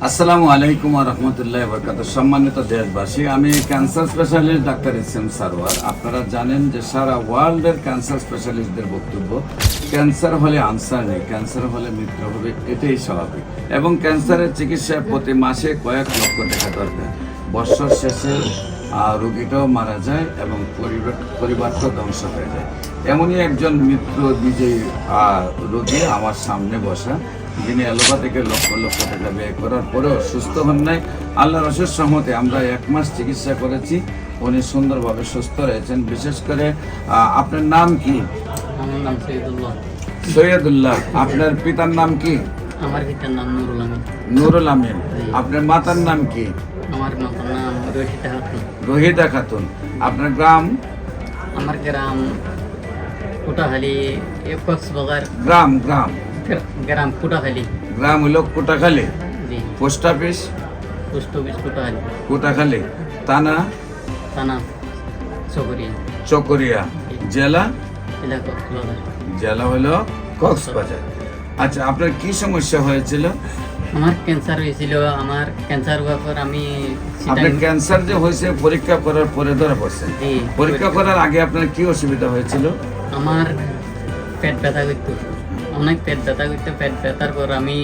আসসালামু আলাইকুম ওয়া রাহমাতুল্লাহি ওয়া বারাকাতুহু। সম্মানিত দেশবাসী, আমি cancer specialist doctor SM. Sarwar. আপনারা জানেন যে সারা ওয়ার্ল্ডের ক্যান্সার স্পেশালিস্টদের বক্তব্য ক্যান্সার হলে আনসার নেই, ক্যান্সার হলে মৃত্যু হবে, এটাই স্বাভাবিক। এবং ক্যান্সারের চিকিৎসায় প্রতি মাসে কয়েক লক্ষ টাকা দরকার। বছর শেষে রোগীটাও মারা যায় এবং পরিবারটাও ধ্বংস হয়ে যায়। এমনই একজন মৃত্যু নিজেই রোগী আমার সামনে বসা, যিনি অ্যালোপ্যাথিকে লক্ষ লক্ষ টাকা ব্যয় করার পরেও সুস্থ হন নাই। আল্লাহর অশেষ রহমতে আমরা 1 মাস চিকিৎসা করেছি, উনি সুন্দরভাবে সুস্থ রয়েছেন। বিশেষ করে আপনার নাম কি? আমার নাম সৈয়দুল্লাহ। সৈয়দুল্লাহ। আপনার পিতার নাম কি? আমার পিতার নাম নুরুল আমিন। নুরুল আমিন। আপনার মাতার নাম কি? আমার মাতার নাম রহিতা খাতুন। রহিতা খাতুন। আপনার গ্রাম? আমার গ্রাম কুটাখালী, কক্সবাজার। গ্রাম গ্রাম গ্রাম কুটাখালী। গ্রাম হলো কোটাখালী। জি। Post office? Post office Kutakhali. Kotakhali. থানা? থানা চকরিয়া। চকরিয়া। জেলা? জেলা কক্সবাজার। জেলা হলো কক্সবাজার। আচ্ছা, আপনার কি সমস্যা হয়েছিল? আমার ক্যান্সার হয়েছিল। আমার ক্যান্সার হওয়ার পর আমি আপনার ক্যান্সার যে হয়েছে পরীক্ষা করার পরে ধরা পড়ছে? জি। পরীক্ষা করার আগে আপনার কি অসুবিধা হয়েছিল? আমার পেট ব্যথা করতো, অনেক পেট ব্যথা করতো। পেট ব্যথার পর আমি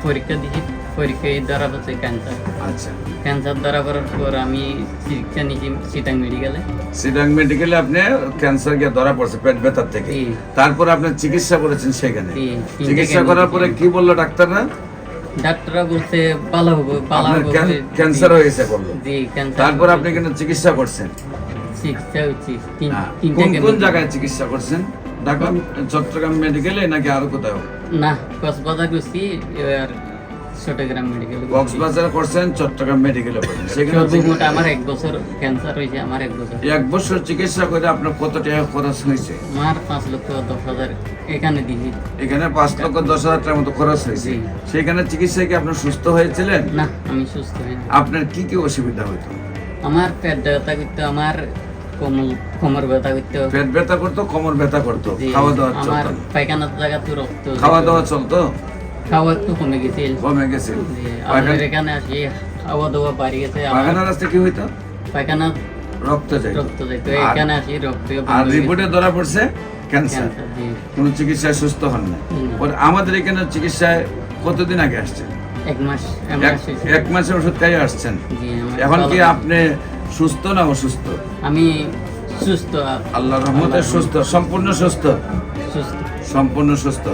পরীক্ষা দিয়েছি, পরীক্ষায় ধরা পড়ছে ক্যান্সার। আচ্ছা, ক্যান্সার ধরা পড়ার পর আমি চিকিৎসা নিয়েছি চিটাং মেডিকেলে। সিডাং মেডিকেলে আপনি ক্যান্সার গিয়ে ধরা পড়ছে পেট ব্যথার থেকে। জি। তারপর আপনি চিকিৎসা করেছেন সেখানে। জি। চিকিৎসা করার পরে কি বললো ডাক্তাররা? ডাক্তাররা বলছে ভালো হবে, ভালো আপনার হবে। ক্যান্সার হয়েছে বললো। জি, ক্যান্সার। তারপর আপনি কিন্তু চিকিৎসা করছেন? চিকিৎসা হচ্ছে কোন কোন জায়গায় চিকিৎসা করছেন? ঢাকা, চট্টগ্রাম মেডিকেলে নাকি আরো কোথাও? না, কক্সবাজার করছি, আর চট্টগ্রাম মেডিকেল। কক্সবাজার করছেন, চট্টগ্রাম মেডিকেলে করছেন। সেখানে সর্বমোট আমার 1 বছর ক্যান্সার হয়েছে। আমার 1 বছর। 1 বছর চিকিৎসা করে আপনার কত টাকা খরচ হয়েছে? আমার 5,10,000 এখানে দিয়েছি। এখানে 5,10,000 টাকার মতো খরচ হয়েছে। জি। সেখানে চিকিৎসায় কি আপনি সুস্থ হয়েছিলেন? না, আমি সুস্থ হইনি। আপনার কি কি অসুবিধা হতো? আমার পেট ব্যথা করতো, আমার কোমর ব্যথা করতো। পেট ব্যথা করতো, কোমর ব্যথা করতো, জি, খাওয়া দাওয়া আমার চলতো না? পায়খানার জায়গা তো রক্ত। খাওয়া দাওয়া চলতো? খাওয়া একটু কমে গেছে। কমে গেছে। জি, আমাদের এখানে আসি খাওয়া দাওয়া বাড়ি গেছে। আমার পায়খানার রাস্তা কি হইতো? পায়খানা রক্ত যাইতো। রক্ত যাইতো। আর- এখানে আসি রক্ত আর রিপোর্টে ধরা পড়ছে ক্যান্সার। ক্যান্সার। জি। কোনো চিকিৎসায় সুস্থ হন না। হুম। আমাদের এখানে চিকিৎসায় কতদিন আগে আসছেন? 1 মাস। এক মাসের ওষুধ খাইয়ে আসছেন। জি, আমার এখন কি ভালো। আপনি সুস্থ না অসুস্থ? আমি সুস্থ। আল্লাহর রহমতে সুস্থ, সম্পূর্ণ সুস্থ। সুস্থ। সম্পূর্ণ সুস্থ।